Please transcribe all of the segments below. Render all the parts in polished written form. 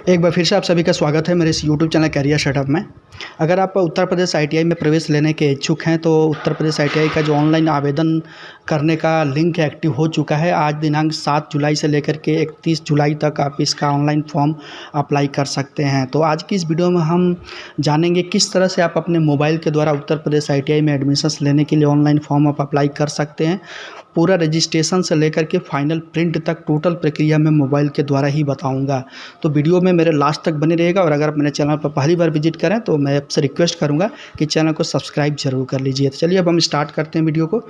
एक बार फिर से आप सभी का स्वागत है मेरे इस यूट्यूब चैनल करियर सेटअप में। अगर आप उत्तर प्रदेश आईटीआई में प्रवेश लेने के इच्छुक हैं तो उत्तर प्रदेश आईटीआई का जो ऑनलाइन आवेदन करने का लिंक एक्टिव हो चुका है। आज दिनांक 7 जुलाई से लेकर के 31 जुलाई तक आप इसका ऑनलाइन फॉर्म अप्लाई कर सकते हैं। तो आज की इस वीडियो में हम जानेंगे किस तरह से आप अपने मोबाइल के द्वारा उत्तर प्रदेश आईटीआई में एडमिशन्स लेने के लिए ऑनलाइन फॉर्म आप अप्लाई कर सकते हैं। पूरा रजिस्ट्रेशन से लेकर के फाइनल प्रिंट तक टोटल प्रक्रिया मैं मोबाइल के द्वारा ही बताऊंगा। तो वीडियो में मेरे लास्ट तक बने रहेगा। और अगर आप मेरे चैनल पर पहली बार विजिट करें तो मैं आपसे रिक्वेस्ट करूंगा कि चैनल को सब्सक्राइब जरूर कर लीजिए। तो चलिए अब हम स्टार्ट करते हैं वीडियो को।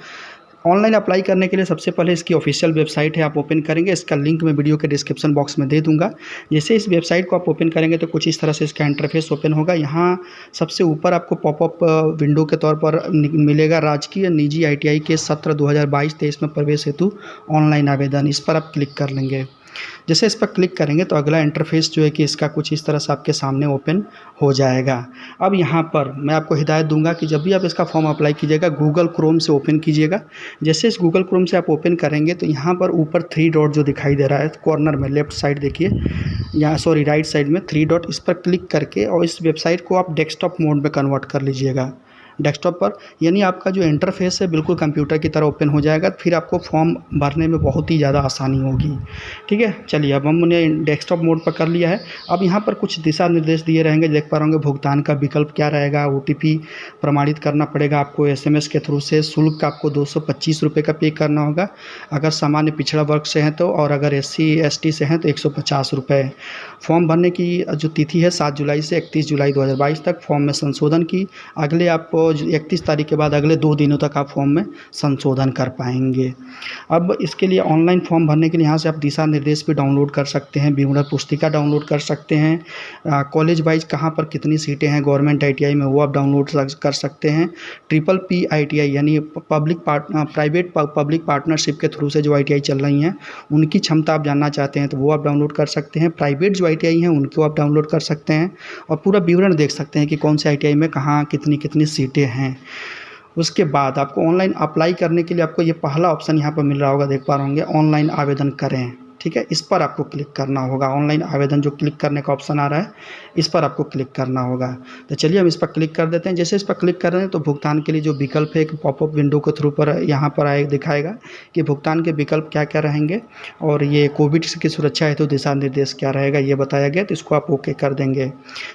ऑनलाइन अप्लाई करने के लिए सबसे पहले इसकी ऑफिशियल वेबसाइट है, आप ओपन करेंगे। इसका लिंक मैं वीडियो के डिस्क्रिप्शन बॉक्स में दे दूंगा। जैसे इस वेबसाइट को आप ओपन करेंगे तो कुछ इस तरह से इसका इंटरफेस ओपन होगा। यहाँ सबसे ऊपर आपको पॉपअप विंडो के तौर पर मिलेगा राजकीय निजी आईटीआई के सत्र 2022-23 में प्रवेश हेतु ऑनलाइन आवेदन। इस पर आप क्लिक कर लेंगे। जैसे इस पर क्लिक करेंगे तो अगला इंटरफेस जो है कि इसका कुछ इस तरह से आपके सामने ओपन हो जाएगा। अब यहाँ पर मैं आपको हिदायत दूंगा कि जब भी आप इसका फॉर्म अप्लाई कीजिएगा गूगल क्रोम से ओपन कीजिएगा। जैसे इस गूगल क्रोम से आप ओपन करेंगे तो यहाँ पर ऊपर 3 डॉट जो दिखाई दे रहा है कॉर्नर में लेफ्ट साइड देखिए, यहाँ राइट साइड में 3 डॉट, इस पर क्लिक करके और इस वेबसाइट को आप डेस्कटॉप मोड में कन्वर्ट कर लीजिएगा। डेस्कटॉप पर यानी आपका जो इंटरफेस है बिल्कुल कंप्यूटर की तरह ओपन हो जाएगा। फिर आपको फॉर्म भरने में बहुत ही ज़्यादा आसानी होगी। ठीक है, चलिए अब हमने डेस्कटॉप मोड पर कर लिया है। अब यहाँ पर कुछ दिशा निर्देश दिए रहेंगे, देख पा रहे होंगे। भुगतान का विकल्प क्या रहेगा, ओटीपी प्रमाणित करना पड़ेगा आपको एसएमएस के थ्रू से। शुल्क आपको 225 रुपये का पे करना होगा अगर सामान्य पिछड़ा वर्ग से हैं तो, और अगर SC ST से हैं तो 150 रुपये। फॉर्म भरने की जो तिथि है 7 जुलाई से 31 जुलाई 2022 तक। फॉर्म में संशोधन की अगले आपको 31 तारीख के बाद अगले 2 दिनों तक आप फॉर्म में संशोधन कर पाएंगे। अब इसके लिए ऑनलाइन फॉर्म भरने के लिए यहाँ से आप दिशा निर्देश भी डाउनलोड कर सकते हैं, विवरण पुस्तिका डाउनलोड कर सकते हैं। कॉलेज वाइज कहाँ पर कितनी सीटें हैं गवर्नमेंट आईटीआई में वो आप डाउनलोड कर सकते हैं। PPP आईटीआई यानी प्राइवेट पब्लिक पार्टनरशिप के थ्रू से जो आईटीआई चल रही हैं उनकी क्षमता आप जानना चाहते हैं तो वो आप डाउनलोड कर सकते हैं। प्राइवेट जो आईटीआई हैं उनको आप डाउनलोड कर सकते हैं और पूरा विवरण देख सकते हैं कि कौन से आईटीआई में कहाँ कितनी कितनी सीटें हैं। उसके बाद आपको ऑनलाइन अप्लाई करने के लिए आपको ये पहला ऑप्शन यहाँ पर मिल रहा होगा, देख पा रहे होंगे, ऑनलाइन आवेदन करें। ठीक है, इस पर आपको क्लिक करना होगा। ऑनलाइन आवेदन जो क्लिक करने का ऑप्शन आ रहा है इस पर आपको क्लिक करना होगा। तो चलिए हम इस पर क्लिक कर देते हैं। जैसे इस पर क्लिक कर रहे हैं तो भुगतान के लिए जो विकल्प है एक पॉपअप विंडो के थ्रू पर यहाँ पर दिखाएगा कि भुगतान के विकल्प क्या क्या रहेंगे और ये कोविड की सुरक्षा हेतु दिशा निर्देश क्या रहेगा ये बताया गया। तो इसको आप ओके कर देंगे।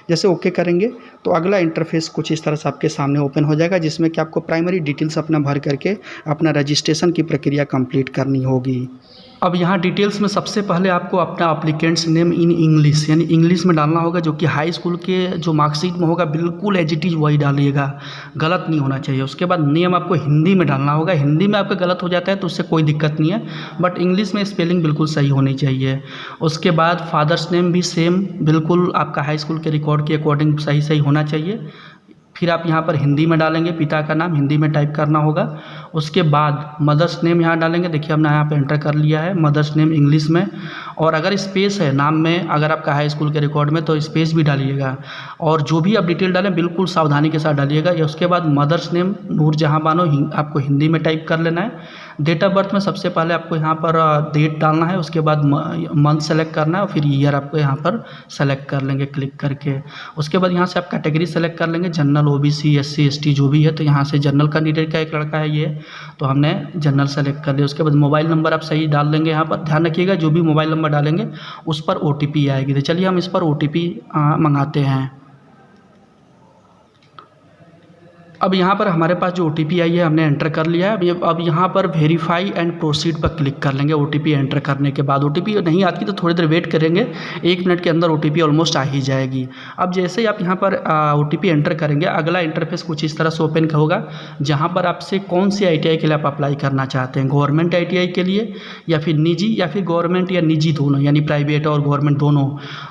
जैसे ओके करेंगे तो अगला इंटरफेस कुछ इस तरह से आपके सामने ओपन हो जाएगा, जिसमें कि आपको प्राइमरी डिटेल्स अपना भर करके अपना रजिस्ट्रेशन की प्रक्रिया कंप्लीट करनी होगी। अब यहाँ डिटेल्स में सबसे पहले आपको अपना अप्लीकेंट्स नेम इन इंग्लिश यानी इंग्लिश में डालना होगा, जो कि हाई स्कूल के जो मार्कशीट में होगा बिल्कुल एज इट इज़ वही डालिएगा, गलत नहीं होना चाहिए। उसके बाद नेम आपको हिंदी में डालना होगा। हिंदी में आपका गलत हो जाता है तो उससे कोई दिक्कत नहीं है, बट इंग्लिश में स्पेलिंग बिल्कुल सही होनी चाहिए। उसके बाद फादर्स नेम भी सेम बिल्कुल आपका हाई स्कूल के रिकॉर्ड के अकॉर्डिंग सही होना चाहिए। फिर आप यहाँ पर हिंदी में डालेंगे, पिता का नाम हिंदी में टाइप करना होगा। उसके बाद मदर्स नेम यहाँ डालेंगे, देखिए हमने यहाँ पे एंटर कर लिया है मदर्स नेम इंग्लिश में। और अगर स्पेस है नाम में, अगर आपका हाई स्कूल के रिकॉर्ड में, तो स्पेस भी डालिएगा। और जो भी आप डिटेल डालें बिल्कुल सावधानी के साथ डालिएगा। या उसके बाद मदर्स नेम नूरजहां बानो आपको हिंदी में टाइप कर लेना है। डेट ऑफ बर्थ में सबसे पहले आपको यहाँ पर डेट डालना है, उसके बाद मंथ सेलेक्ट करना है और फिर ईयर आपको यहाँ पर सेलेक्ट कर लेंगे क्लिक करके। उसके बाद यहाँ से आप कैटेगरी सेलेक्ट कर लेंगे, जनरल, OBC, SC ST जो भी है। तो यहाँ से जनरल कैंडिडेट का एक लड़का है ये, तो हमने जनरल सेलेक्ट कर लिया। उसके बाद मोबाइल नंबर आप सही डाल देंगे। यहाँ पर ध्यान रखिएगा जो भी मोबाइल नंबर डालेंगे उस पर OTP आएगी। तो चलिए हम इस पर OTP मंगाते हैं। अब यहाँ पर हमारे पास जो OTP आई है हमने एंटर कर लिया है। अब यहाँ पर वेरीफाई एंड प्रोसीड पर क्लिक कर लेंगे। OTP एंटर करने के बाद OTP नहीं आती तो थोड़ी देर वेट करेंगे, 1 मिनट के अंदर OTP ऑलमोस्ट आ ही जाएगी। अब जैसे ही आप यहाँ पर OTP एंटर करेंगे अगला इंटरफेस कुछ इस तरह से ओपन होगा, जहाँ पर आपसे कौन सी ITI के लिए आप अप्लाई करना चाहते हैं, गवर्नमेंट ITI के लिए या फिर निजी, या फिर गवर्नमेंट या निजी दोनों, यानी प्राइवेट और गवर्नमेंट दोनों।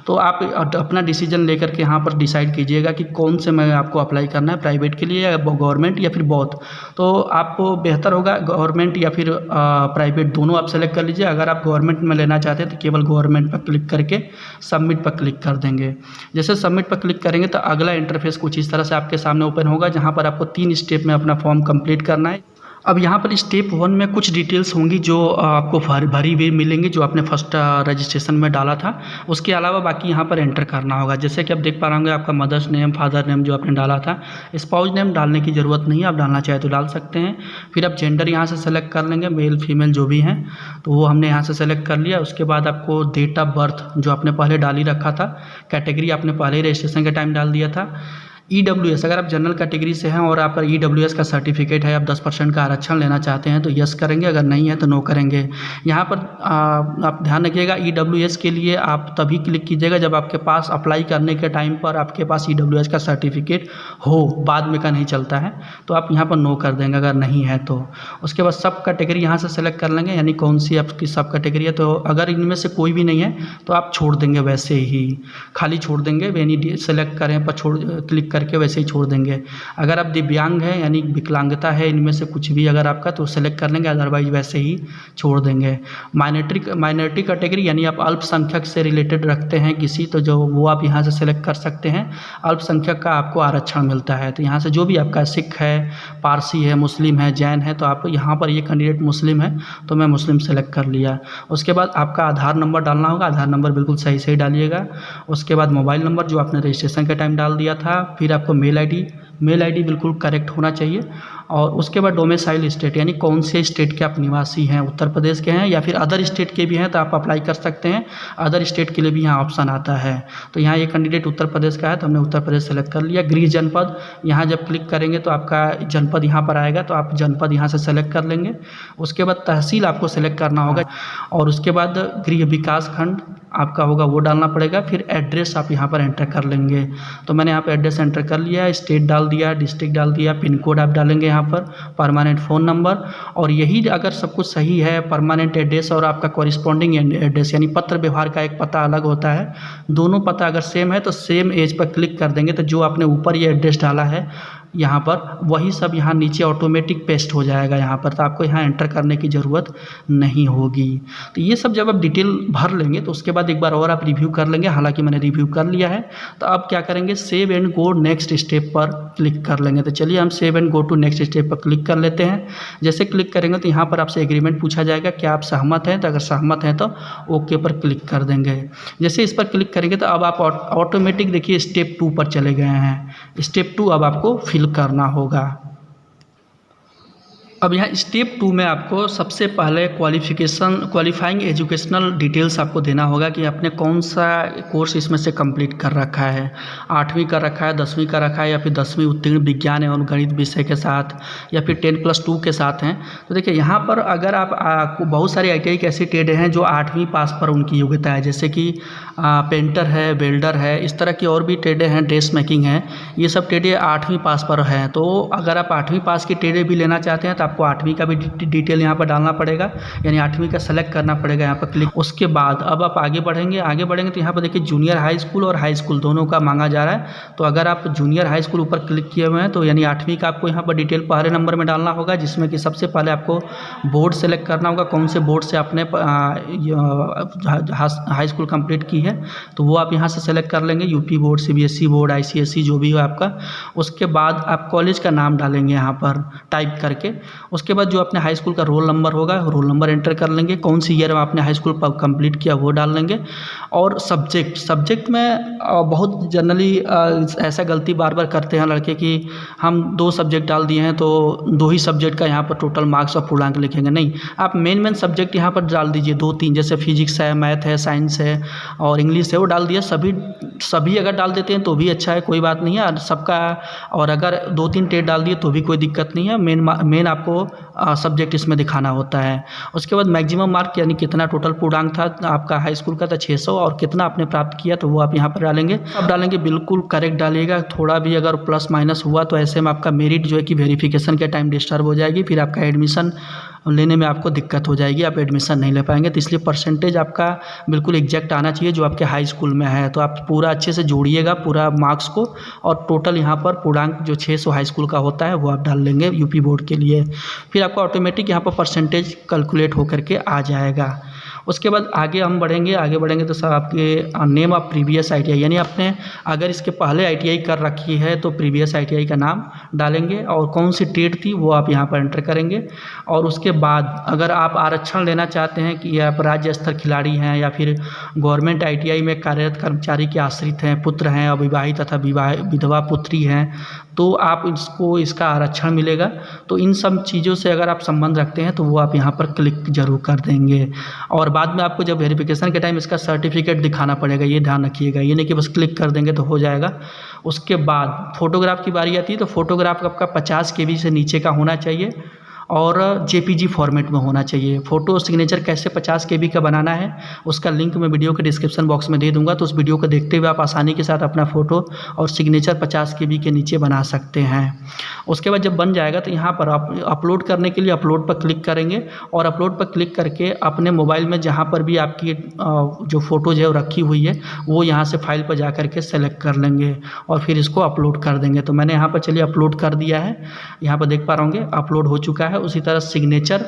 तो आप अपना डिसीजन लेकर के यहाँ पर डिसाइड कीजिएगा कि कौन से में आपको अप्लाई करना है, प्राइवेट के लिए या गवर्नमेंट या फिर बोथ। तो आपको बेहतर होगा गवर्नमेंट या फिर प्राइवेट दोनों आप सेलेक्ट कर लीजिए। अगर आप गवर्नमेंट में लेना चाहते हैं तो केवल गवर्नमेंट पर क्लिक करके सबमिट पर क्लिक कर देंगे। जैसे सबमिट पर क्लिक करेंगे तो अगला इंटरफेस कुछ इस तरह से आपके सामने ओपन होगा, जहाँ पर आपको 3 स्टेप में अपना फॉर्म कंप्लीट करना है। अब यहाँ पर स्टेप 1 में कुछ डिटेल्स होंगी जो आपको भरी हुई मिलेंगी, जो आपने फर्स्ट रजिस्ट्रेशन में डाला था। उसके अलावा बाकी यहाँ पर एंटर करना होगा। जैसे कि आप देख पा रहे होंगे, आपका मदर्स नेम, फादर नेम जो आपने डाला था। स्पाउस नेम डालने की ज़रूरत नहीं है, आप डालना चाहे तो डाल सकते हैं। फिर आप जेंडर यहाँ से सेलेक्ट कर लेंगे, मेल फीमेल जो भी हैं, तो वो हमने यहाँ से सेलेक्ट कर लिया। उसके बाद आपको डेट ऑफ बर्थ जो आपने पहले डाल ही रखा था, कैटेगरी आपने पहले ही रजिस्ट्रेशन के टाइम डाल दिया था। EWS, अगर आप जनरल कैटेगरी से हैं और आप पर EWS का सर्टिफिकेट है, आप 10% का आरक्षण लेना चाहते हैं तो यस करेंगे, अगर नहीं है तो नो करेंगे। यहाँ पर आप ध्यान रखिएगा, EWS के लिए आप तभी क्लिक कीजिएगा जब आपके पास अप्लाई करने के टाइम पर आपके पास EWS का सर्टिफिकेट हो, बाद में का नहीं चलता है, तो आप यहाँ पर नो कर देंगे अगर नहीं है तो। उसके बाद सब कैटेगरी यहाँ से सेलेक्ट कर लेंगे, यानी कौन सी आपकी सब कैटेगरी है। तो अगर इनमें से कोई भी नहीं है तो आप छोड़ देंगे, वैसे ही खाली छोड़ देंगे, यानी सेलेक्ट करें पर क्लिक करके वैसे ही छोड़ देंगे। अगर आप दिव्यांग हैं यानी विकलांगता है, इनमें से कुछ भी अगर आपका, तो सेलेक्ट कर लेंगे, अदरवाइज वैसे ही छोड़ देंगे। माइनॉरिटी कैटेगरी यानी आप अल्पसंख्यक से रिलेटेड रखते हैं किसी, तो जो वो आप यहाँ से सेलेक्ट कर सकते हैं। अल्पसंख्यक का आपको आरक्षण मिलता है, तो यहाँ से जो भी आपका सिख है, पारसी है, मुस्लिम है, जैन है, तो आप यहाँ पर ये कैंडिडेट मुस्लिम है तो मैं मुस्लिम सेलेक्ट कर लिया। उसके बाद आपका आधार नंबर डालना होगा, आधार नंबर बिल्कुल सही सही डालिएगा। उसके बाद मोबाइल नंबर जो आपने रजिस्ट्रेशन के टाइम डाल दिया था। फिर आपको मेल आईडी बिल्कुल करेक्ट होना चाहिए। और उसके बाद डोमिसाइल स्टेट, यानी कौन से स्टेट के आप निवासी हैं, उत्तर प्रदेश के हैं या फिर अदर स्टेट के भी हैं तो आप अप्लाई कर सकते हैं। अदर स्टेट के लिए भी यहाँ ऑप्शन आता है, तो यहाँ ये कैंडिडेट उत्तर प्रदेश का है तो हमने उत्तर प्रदेश सेलेक्ट कर लिया। गृह जनपद, यहाँ जब क्लिक करेंगे तो आपका जनपद यहाँ पर आएगा, तो आप जनपद यहाँ से सेलेक्ट कर लेंगे। उसके बाद तहसील आपको सेलेक्ट करना होगा और उसके बाद गृह विकास खंड आपका होगा, वो डालना पड़ेगा। फिर एड्रेस आप यहाँ पर एंटर कर लेंगे, तो मैंने यहाँ पर एड्रेस एंटर कर लिया, स्टेट डाल दिया, डिस्ट्रिक्ट डाल दिया, पिन कोड आप डालेंगे यहाँ पर, परमानेंट फ़ोन नंबर। और यही अगर सब कुछ सही है, परमानेंट एड्रेस और आपका कॉरिस्पॉन्डिंग एड्रेस यानी पत्र व्यवहार का एक पता अलग होता है, दोनों पता अगर सेम है तो सेम एज पर क्लिक कर देंगे, तो जो आपने ऊपर ये एड्रेस डाला है यहाँ पर, वही सब यहाँ नीचे ऑटोमेटिक पेस्ट हो जाएगा यहाँ पर, तो आपको यहाँ एंटर करने की ज़रूरत नहीं होगी। तो ये सब जब आप डिटेल भर लेंगे तो उसके बाद एक बार और आप रिव्यू कर लेंगे, हालांकि मैंने रिव्यू कर लिया है। तो अब क्या करेंगे, save and go next step पर क्लिक कर लेंगे। तो चलिए हम save and go to next step पर क्लिक कर लेते हैं। जैसे क्लिक करेंगे तो यहाँ पर आपसे एग्रीमेंट पूछा जाएगा, क्या आप सहमत हैं, तो अगर सहमत हैं तो ओके पर क्लिक कर देंगे। जैसे इस पर क्लिक करेंगे तो अब आप ऑटोमेटिक देखिए स्टेप 2 पर चले गए हैं। स्टेप 2 अब आपको फिल करना होगा। अब यहाँ स्टेप 2 में आपको सबसे पहले क्वालिफाइंग एजुकेशनल डिटेल्स आपको देना होगा कि आपने कौन सा कोर्स इसमें से कंप्लीट कर रखा है। 8वीं कर रखा है, 10वीं कर रखा है, या फिर 10वीं उत्तीर्ण विज्ञान एवं गणित विषय के साथ, या फिर 10+2 के साथ हैं। तो देखिए यहाँ पर अगर आप बहुत सारे ITI के ऐसे ट्रेड हैं जो 8वीं पास पर उनकी योग्यता है, जैसे कि पेंटर है, वेल्डर है, इस तरह की और भी ट्रेडें हैं, ड्रेस मेकिंग है, ये सब ट्रेडें 8वीं पास पर हैं। तो अगर आप 8वीं पास की ट्रेडें भी लेना चाहते हैं तो आपको 8वीं का भी डिटेल यहाँ पर डालना पड़ेगा, यानी 8वीं का सेलेक्ट करना पड़ेगा यहाँ पर क्लिक। उसके बाद अब आप आगे बढ़ेंगे तो यहाँ पर देखिए जूनियर हाई स्कूल और हाई स्कूल दोनों का मांगा जा रहा है। तो अगर आप जूनियर हाई स्कूल ऊपर क्लिक किए हुए हैं तो यानी 8वीं का आपको यहाँ पर डिटेल पहले नंबर में डालना होगा, जिसमें कि सबसे पहले आपको बोर्ड सेलेक्ट करना होगा, कौन से बोर्ड से आपने हाई स्कूल कंप्लीट की है, तो वो आप यहाँ से सेलेक्ट कर लेंगे, UP board, CBSE board, ICSE जो भी हो आपका। उसके बाद आप कॉलेज का नाम डालेंगे यहाँ पर टाइप करके। उसके बाद जो अपने हाई स्कूल का रोल नंबर होगा, रोल नंबर एंटर कर लेंगे, कौन सी ईयर में आपने हाई स्कूल कंप्लीट किया वो डाल लेंगे। और सब्जेक्ट में बहुत जनरली ऐसा गलती बार बार करते हैं लड़के कि हम 2 सब्जेक्ट डाल दिए हैं तो 2 ही सब्जेक्ट का यहाँ पर टोटल मार्क्स और पूर्णांक लिखेंगे, नहीं, आप मेन सब्जेक्ट यहाँ पर डाल दीजिए 2-3, जैसे फिजिक्स है, मैथ है, साइंस है और इंग्लिश है, वो डाल दिया। सभी अगर डाल देते हैं तो भी अच्छा है, कोई बात नहीं है सबका। और अगर 2-3 ट्रेड डाल दिए तो भी कोई दिक्कत नहीं है, मेन आपको सब्जेक्ट इसमें दिखाना होता है। उसके बाद मैक्सिमम मार्क यानी कितना टोटल पूर्णांक था आपका हाई स्कूल का था 600, और कितना आपने प्राप्त किया तो वो आप यहाँ पर डालेंगे। अब डालेंगे बिल्कुल करेक्ट डालिएगा, थोड़ा भी अगर प्लस माइनस हुआ तो ऐसे में आपका मेरिट जो है कि वेरिफिकेशन के टाइम डिस्टर्ब हो जाएगी, फिर आपका एडमिशन लेने में आपको दिक्कत हो जाएगी, आप एडमिशन नहीं ले पाएंगे। तो इसलिए परसेंटेज आपका बिल्कुल एग्जैक्ट आना चाहिए जो आपके हाई स्कूल में है। तो आप पूरा अच्छे से जोड़िएगा पूरा मार्क्स को, और टोटल यहाँ पर पूर्णांक जो 600 हाई स्कूल का होता है वो आप डाल लेंगे यूपी बोर्ड के लिए। फिर आपका ऑटोमेटिक यहाँ पर परसेंटेज कैलकुलेट होकर के आ जाएगा। उसके बाद आगे बढ़ेंगे तो सर आपके नेम ऑफ प्रीवियस ITI, यानी आपने अगर इसके पहले ITI कर रखी है तो प्रीवियस ITI का नाम डालेंगे और कौन सी ट्रेड थी वो आप यहाँ पर एंटर करेंगे। और उसके बाद अगर आप आरक्षण लेना चाहते हैं कि आप राज्य स्तर खिलाड़ी हैं या फिर गवर्नमेंट ITI में कार्यरत कर्मचारी के आश्रित हैं, पुत्र हैं, अविवाहित तथा विधवा पुत्री हैं, तो आप इसका आरक्षण मिलेगा। तो इन सब चीज़ों से अगर आप संबंध रखते हैं तो वो आप यहाँ पर क्लिक ज़रूर कर देंगे। और बाद में आपको जब वेरिफिकेशन के टाइम इसका सर्टिफिकेट दिखाना पड़ेगा, ये ध्यान रखिएगा, ये नहीं कि बस क्लिक कर देंगे तो हो जाएगा। उसके बाद फ़ोटोग्राफ की बारी आती है, तो फ़ोटोग्राफ आपका 50 KB से नीचे का होना चाहिए और JPG फॉर्मेट में होना चाहिए। फ़ोटो सिग्नेचर कैसे 50 KB का बनाना है उसका लिंक मैं वीडियो के डिस्क्रिप्शन बॉक्स में दे दूंगा, तो उस वीडियो को देखते हुए आप आसानी के साथ अपना फ़ोटो और सिग्नेचर 50 KB के नीचे बना सकते हैं। उसके बाद जब बन जाएगा तो यहाँ पर आप अपलोड करने के लिए अपलोड पर क्लिक करेंगे और अपलोड पर क्लिक करके अपने मोबाइल में जहाँ पर भी आपकी जो फ़ोटोज़ है वो रखी हुई है वो यहाँ से फाइल पर जा कर के सेलेक्ट कर लेंगे और फिर इसको अपलोड कर देंगे। तो मैंने यहाँ पर चलिए अपलोड कर दिया है, यहाँ पर देख पा रहे होंगे अपलोड हो चुका है। उसी तरह सिग्नेचर,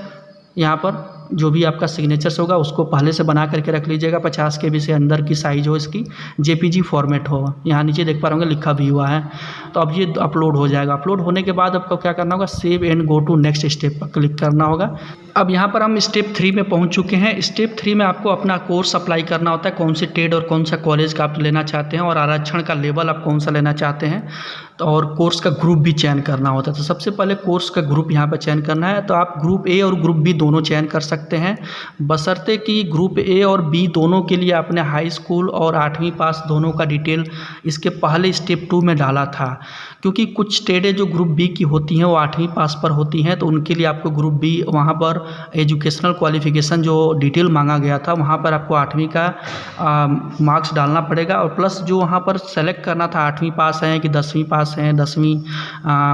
यहाँ पर जो भी आपका सिग्नेचर्स होगा उसको पहले से बना करके रख लीजिएगा, 50 KB से अंदर की साइज़ हो, इसकी JPG फॉर्मेट हो। यहाँ नीचे देख पा रहे होंगे लिखा भी हुआ है। तो अब ये अपलोड हो जाएगा। अपलोड होने के बाद आपको क्या करना होगा, save and go to next step पर क्लिक करना होगा। अब यहाँ पर हम स्टेप 3 में पहुँच चुके हैं। स्टेप 3 में आपको अपना कोर्स अप्लाई करना होता है, कौन सी ट्रेड और कौन सा कॉलेज का आप लेना चाहते हैं और आरक्षण का लेवल आप कौन सा लेना चाहते हैं, तो और कोर्स का ग्रुप भी चयन करना होता है। तो सबसे पहले कोर्स का ग्रुप यहाँ पर चयन करना है। तो आप ग्रुप A और ग्रुप B दोनों चयन कर सकते हैं, बशर्ते कि ग्रुप A और B दोनों के लिए आपने हाई स्कूल और 8वीं पास दोनों का डिटेल इसके पहले स्टेप 2 में डाला था। क्योंकि कुछ ट्रेडें जो ग्रुप B की होती हैं वो 8वीं पास पर होती हैं, तो उनके लिए आपको ग्रुप B वहाँ पर एजुकेशनल क्वालिफ़िकेशन जो डिटेल मांगा गया था वहाँ पर आपको 8वीं का मार्क्स डालना पड़ेगा। और प्लस जो वहाँ पर सेलेक्ट करना था 8वीं पास हैं कि 10वीं पास हैं, 10वीं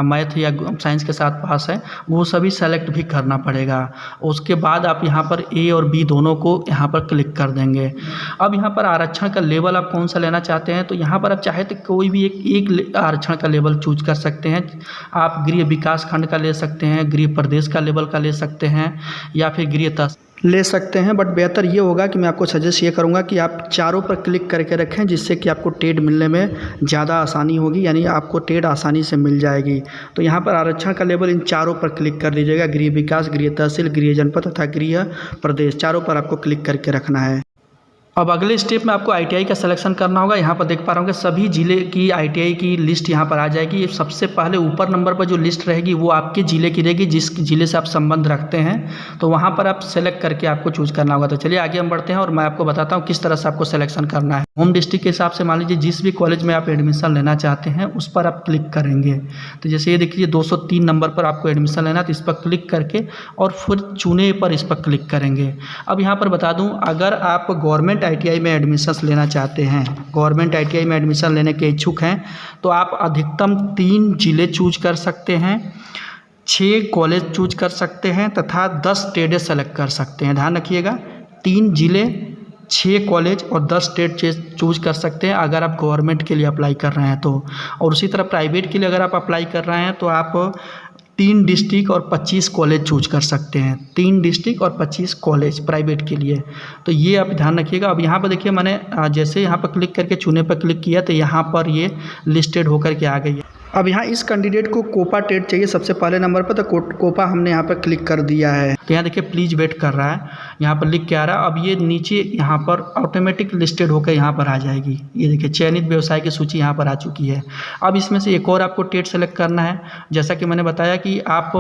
मैथ या साइंस के साथ पास है, वो सभी सेलेक्ट भी करना पड़ेगा। उसके बाद आप यहाँ पर A और B दोनों को यहाँ पर क्लिक कर देंगे। अब यहाँ पर आरक्षण का लेवल आप कौन सा लेना चाहते हैं, तो यहाँ पर आप चाहे तो कोई भी एक आरक्षण का लेवल चूज कर सकते हैं। आप गृह विकास खंड का ले सकते हैं, गृह प्रदेश का लेवल का ले सकते हैं या फिर गृह तहसील ले सकते हैं। बट बेहतर ये होगा कि मैं आपको सजेस्ट ये करूँगा कि आप चारों पर क्लिक करके रखें, जिससे कि आपको ट्रेड मिलने में ज़्यादा आसानी होगी, यानी आपको ट्रेड आसानी से मिल जाएगी। तो यहाँ पर आरक्षण का लेवल इन चारों पर क्लिक कर दीजिएगा, गृह विकास, गृह तहसील, गृह जनपद तथा गृह प्रदेश, चारों पर आपको क्लिक करके रखना है। अब अगले स्टेप में आपको ITI का सिलेक्शन करना होगा। यहाँ पर देख पा रहे होंगे सभी ज़िले की ITI की लिस्ट यहाँ पर आ जाएगी। सबसे पहले ऊपर नंबर पर जो लिस्ट रहेगी वो आपके ज़िले की रहेगी, जिस ज़िले से आप संबंध रखते हैं, तो वहाँ पर आप सेलेक्ट करके आपको चूज़ करना होगा। तो चलिए आगे हम बढ़ते हैं और मैं आपको बताता हूँ किस तरह से आपको सिलेक्शन करना है। होम डिस्ट्रिक्ट के हिसाब से मान लीजिए जिस भी कॉलेज में आप एडमिशन लेना चाहते हैं उस पर आप क्लिक करेंगे। तो जैसे ये देखिए 203 नंबर पर आपको एडमिशन लेना है, तो इस पर क्लिक करके और फिर चुने पर इस पर क्लिक करेंगे। अब यहाँ पर बता दूँ, अगर आप गवर्नमेंट ITI में एडमिशन लेना चाहते हैं, गवर्नमेंट ITI में एडमिशन लेने के इच्छुक हैं, तो आप अधिकतम 3 ज़िले चूज कर सकते हैं, 6 कॉलेज चूज कर सकते हैं तथा 10 ट्रेडें सेलेक्ट कर सकते हैं। ध्यान रखिएगा, 3 ज़िले, 6 कॉलेज और 10 ट्रेड चूज कर सकते हैं अगर आप गवर्नमेंट के लिए अप्लाई कर रहे हैं तो। और उसी तरह प्राइवेट के लिए अगर आप अप्लाई कर रहे हैं तो आप 3 डिस्ट्रिक्ट और 25 कॉलेज चूज कर सकते हैं, 3 डिस्ट्रिक्ट और 25 कॉलेज प्राइवेट के लिए। तो ये आप ध्यान रखिएगा। अब यहाँ पर देखिए मैंने जैसे यहाँ पर क्लिक करके चुने पर क्लिक किया तो यहाँ पर ये लिस्टेड होकर के आ गई है। अब यहाँ इस कैंडिडेट को कोपा ट्रेड चाहिए सबसे पहले नंबर पर, तो कोपा हमने यहाँ पर क्लिक कर दिया है। तो यहाँ देखिए प्लीज़ वेट कर रहा है, यहाँ पर लिख के आ रहा है। अब ये नीचे यहाँ पर ऑटोमेटिक लिस्टेड होकर यहाँ पर आ जाएगी। ये देखिए चयनित व्यवसाय की सूची यहाँ पर आ चुकी है। अब इसमें से एक और आपको ट्रेड सेलेक्ट करना है। जैसा कि मैंने बताया कि आप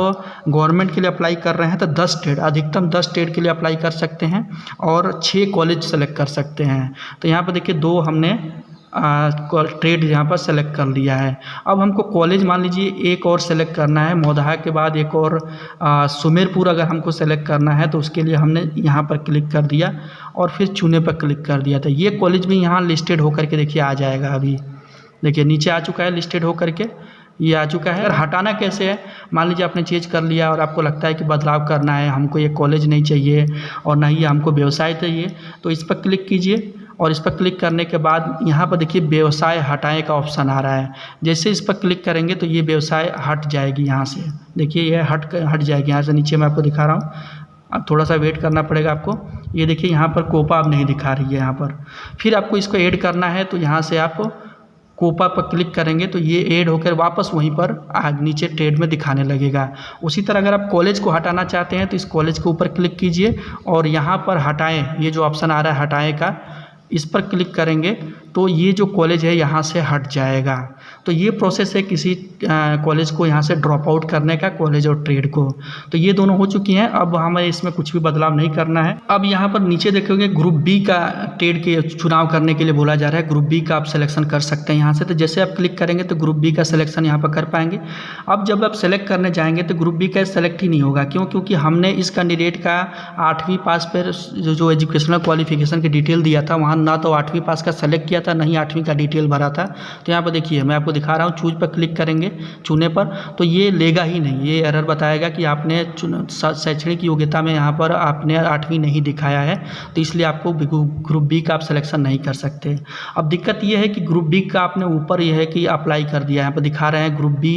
गवर्नमेंट के लिए अप्लाई कर रहे हैं तो 10 ट्रेड, अधिकतम 10 ट्रेड के लिए अप्लाई कर सकते हैं और 6 कॉलेज सेलेक्ट कर सकते हैं। तो यहाँ पर देखिए 2 हमने ट्रेड यहाँ पर सेलेक्ट कर लिया है। अब हमको कॉलेज मान लीजिए एक और सेलेक्ट करना है, मोदहा के बाद एक और सुमेरपुर अगर हमको सेलेक्ट करना है तो उसके लिए हमने यहाँ पर क्लिक कर दिया और फिर चुने पर क्लिक कर दिया। तो ये कॉलेज भी यहाँ लिस्टेड होकर के देखिए आ जाएगा। अभी देखिए नीचे आ चुका है, लिस्टेड होकर के ये आ चुका है। और हटाना कैसे है, मान लीजिए आपने चेंज कर लिया और आपको लगता है कि बदलाव करना है, हमको ये कॉलेज नहीं चाहिए और ना ही हमको व्यवसाय चाहिए, तो इस पर क्लिक कीजिए। और इस पर क्लिक करने के बाद यहाँ पर देखिए व्यवसाय हटाए का ऑप्शन आ रहा है। जैसे इस पर क्लिक करेंगे तो ये व्यवसाय हट जाएगी यहाँ से, देखिए ये हट जाएगी यहाँ से। नीचे मैं आपको दिखा रहा हूँ, अब थोड़ा सा वेट करना पड़ेगा आपको। ये देखिए यहाँ पर कोपा अब नहीं दिखा रही है यहाँ पर। फिर आपको इसको ऐड करना है तो यहाँ से आप कोपा पर क्लिक करेंगे तो ये ऐड होकर वापस वहीं पर नीचे ट्रेड में दिखाने लगेगा। उसी तरह अगर आप कॉलेज को हटाना चाहते हैं तो इस कॉलेज के ऊपर क्लिक कीजिए और यहाँ पर हटाएं, ये जो ऑप्शन आ रहा है हटाएं का, इस पर क्लिक करेंगे तो ये जो कॉलेज है यहाँ से हट जाएगा। तो ये प्रोसेस है किसी कॉलेज को यहाँ से ड्रॉप आउट करने का, कॉलेज और ट्रेड को। तो ये दोनों हो चुकी हैं, अब हमें इसमें कुछ भी बदलाव नहीं करना है। अब यहाँ पर नीचे देखोगे ग्रुप बी का ट्रेड के चुनाव करने के लिए बोला जा रहा है। ग्रुप बी का आप सिलेक्शन कर सकते हैं यहाँ से। तो जैसे आप क्लिक करेंगे तो ग्रुप बी का सिलेक्शन यहाँ पर कर पाएंगे। अब जब आप सेलेक्ट करने जाएंगे तो ग्रुप बी का सेलेक्ट ही नहीं होगा। क्यों? क्योंकि हमने इस कैंडिडेट का 8वीं पास पर जो एजुकेशनल क्वालिफिकेशन की डिटेल दिया था, वहाँ ना तो 8वीं पास का सेलेक्ट किया था, नहीं 8वीं का डिटेल भरा था। तो यहाँ पर देखिए मैं आपको दिखा रहा हूँ, चूज पर क्लिक करेंगे, चुने पर, तो ये लेगा ही नहीं, ये एरर बताएगा कि आपने शैक्षणिक योग्यता में यहाँ पर आपने 8वीं नहीं दिखाया है, तो इसलिए आपको ग्रुप बी का आप सिलेक्शन नहीं कर सकते। अब दिक्कत ये है कि ग्रुप बी का आपने ऊपर ये है कि अप्लाई कर दिया, यहाँ पर दिखा रहे हैं ग्रुप बी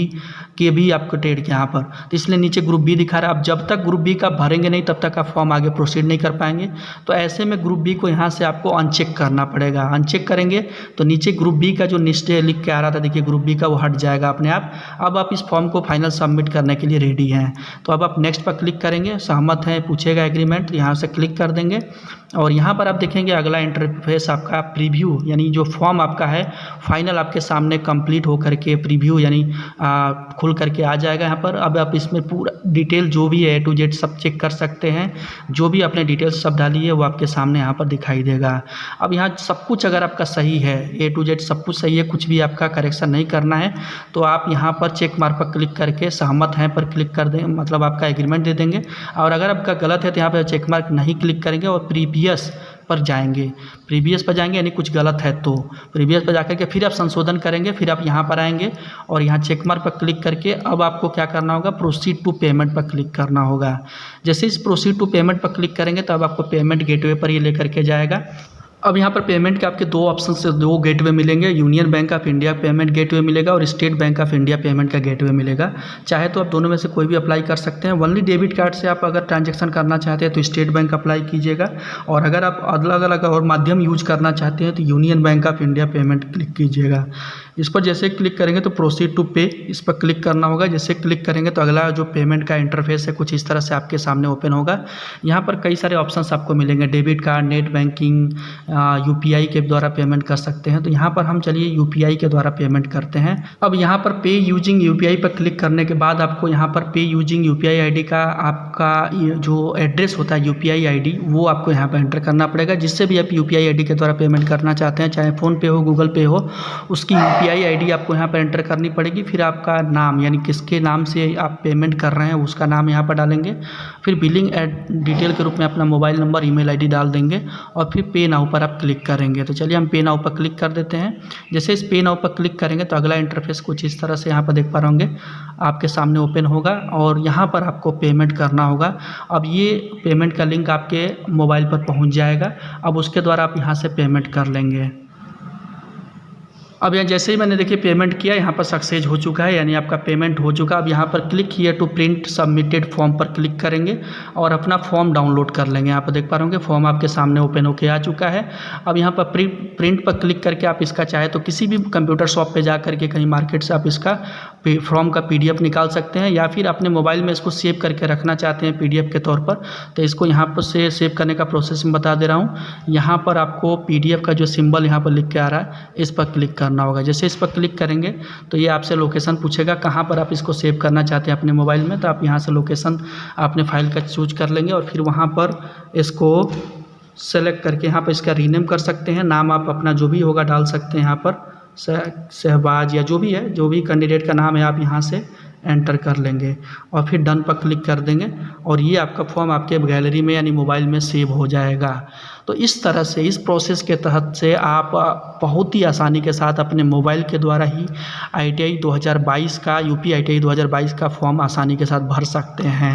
के भी आपको ट्रेड के यहाँ पर, तो इसलिए नीचे ग्रुप बी दिखा रहा है। अब जब तक ग्रुप बी का भरेंगे नहीं तब तक आप फॉर्म आगे प्रोसीड नहीं कर पाएंगे। तो ऐसे में ग्रुप बी को यहाँ से आपको अनचेक करना पड़ेगा। अनचेक करेंगे तो नीचे ग्रुप बी का जो नीचे लिख के आ रहा था, देखिए ग्रुप बी का, वो हट जाएगा अपने आप। अब आप इस फॉर्म को फाइनल सबमिट करने के लिए रेडी हैं। तो अब आप नेक्स्ट पर क्लिक करेंगे, सहमत हैं पूछेगा एग्रीमेंट, यहाँ से क्लिक कर देंगे और यहाँ पर आप देखेंगे अगला इंटरफेस आपका प्रीव्यू, यानी जो फॉर्म आपका है फाइनल आपके सामने कंप्लीट हो करके प्रीव्यू यानी खुल करके आ जाएगा यहाँ पर। अब आप इसमें पूरा डिटेल जो भी है A to Z सब चेक कर सकते हैं। जो भी आपने डिटेल्स सब डाली है वो आपके सामने यहाँ पर दिखाई देगा। अब यहाँ सब कुछ अगर आपका सही है, A to Z सब कुछ सही है, कुछ भी आपका करेक्शन नहीं करना है, तो आप यहाँ पर चेक मार्क पर क्लिक करके सहमत हैं पर क्लिक कर दें, मतलब आपका एग्रीमेंट दे देंगे। और अगर आपका गलत है तो यहाँ पर चेक मार्क नहीं क्लिक करेंगे और प्रीवियस पर जाएंगे। प्रीवियस पर जाएंगे यानी कुछ गलत है तो प्रीवियस पर जाकर के फिर आप संशोधन करेंगे। फिर आप यहाँ पर आएंगे और यहाँ चेक मार्क पर क्लिक करके अब आपको क्या करना होगा, प्रोसीड टू पेमेंट पर क्लिक करना होगा। जैसे इस प्रोसीड टू पेमेंट पर क्लिक करेंगे तो अब आपको पेमेंट गेटवे पर ये लेकर के जाएगा। अब यहाँ पर पेमेंट के आपके दो ऑप्शन से दो गेटवे मिलेंगे, union bank of India payment gateway मिलेगा और state bank of India payment का गेटवे मिलेगा। चाहे तो आप दोनों में से कोई भी अप्लाई कर सकते हैं। ओनली डेबिट कार्ड से आप अगर ट्रांजैक्शन करना चाहते हैं तो स्टेट बैंक अप्लाई कीजिएगा, और अगर आप अलग अलग और माध्यम यूज करना चाहते हैं तो union bank of India payment click कीजिएगा। इस पर जैसे क्लिक करेंगे तो प्रोसीड टू पे, इस पर क्लिक करना होगा। जैसे क्लिक करेंगे तो अगला जो पेमेंट का इंटरफेस है कुछ इस तरह से आपके सामने ओपन होगा। यहाँ पर कई सारे ऑप्शंस आपको मिलेंगे, debit card, net banking, UPI के द्वारा पेमेंट कर सकते हैं। तो यहाँ पर हम चलिए यूपीआई के द्वारा पेमेंट करते हैं। अब यहाँ पर पे यूजिंग यूपीआई पर क्लिक करने के बाद आपको यहाँ पर पे यूजिंग यूपीआई आईडी का आपका जो एड्रेस होता है यूपीआई आईडी वो आपको यहाँ पर एंटर करना पड़ेगा। जिससे भी आप यूपीआई आईडी के द्वारा पेमेंट करना चाहते हैं, चाहे फ़ोनपे हो, गूगल पे हो, उसकी यूपीआई आईडी आपको यहाँ पर एंटर करनी पड़ेगी। फिर आपका नाम यानी किसके नाम से आप पेमेंट कर रहे हैं उसका नाम यहाँ पर डालेंगे। फिर बिलिंग डिटेल के रूप में अपना मोबाइल नंबर, ईमेल आईडी डाल देंगे और फिर पे नाउ पर आप क्लिक करेंगे। तो चलिए हम पे नाउ पर क्लिक कर देते हैं। जैसे इस पे नाउ पर क्लिक करेंगे तो अगला इंटरफेस कुछ इस तरह से यहाँ पर देख पा रहे होंगे आपके सामने ओपन होगा और यहाँ पर आपको पेमेंट करना होगा। अब ये पेमेंट का लिंक आपके मोबाइल पर पहुँच जाएगा। अब उसके द्वारा आप यहाँ से पेमेंट कर लेंगे। अब यहाँ जैसे ही मैंने देखिए पेमेंट किया, यहाँ पर सक्सेस हो चुका है, यानी आपका पेमेंट हो चुका। अब यहाँ पर click here to print submitted form पर क्लिक करेंगे और अपना फॉर्म डाउनलोड कर लेंगे। यहाँ पर देख पा रहे होंगे फॉर्म आपके सामने ओपन होके आ चुका है। अब यहाँ पर प्रिंट पर क्लिक करके आप इसका चाहे तो किसी भी कंप्यूटर शॉप पे जा करके कहीं मार्केट से आप इसका फॉर्म का PDF निकाल सकते हैं, या फिर अपने मोबाइल में इसको सेव करके रखना चाहते हैं PDF के तौर पर, तो इसको यहाँ पर से सेव करने का प्रोसेस मैं बता दे रहा हूँ। यहाँ पर आपको PDF का जो सिंबल यहाँ पर लिख के आ रहा है इस पर क्लिक करना होगा। जैसे इस पर क्लिक करेंगे तो ये आपसे लोकेशन पूछेगा कहाँ पर आप इसको सेव करना चाहते हैं अपने मोबाइल में। तो आप यहाँ से लोकेशन अपने फाइल का चूज कर लेंगे और फिर वहाँ पर इसको सेलेक्ट करके यहाँ पर इसका रीनेम कर सकते हैं। नाम आप अपना जो भी होगा डाल सकते हैं यहाँ पर, शहबाज या जो भी है, जो भी कैंडिडेट का नाम है आप यहाँ से एंटर कर लेंगे और फिर डन पर क्लिक कर देंगे और ये आपका फॉर्म आपके गैलरी में यानी मोबाइल में सेव हो जाएगा। तो इस तरह से इस प्रोसेस के तहत से आप बहुत ही आसानी के साथ अपने मोबाइल के द्वारा ही ITI 2022 का UP ITI 2022 का फॉर्म आसानी के साथ भर सकते हैं।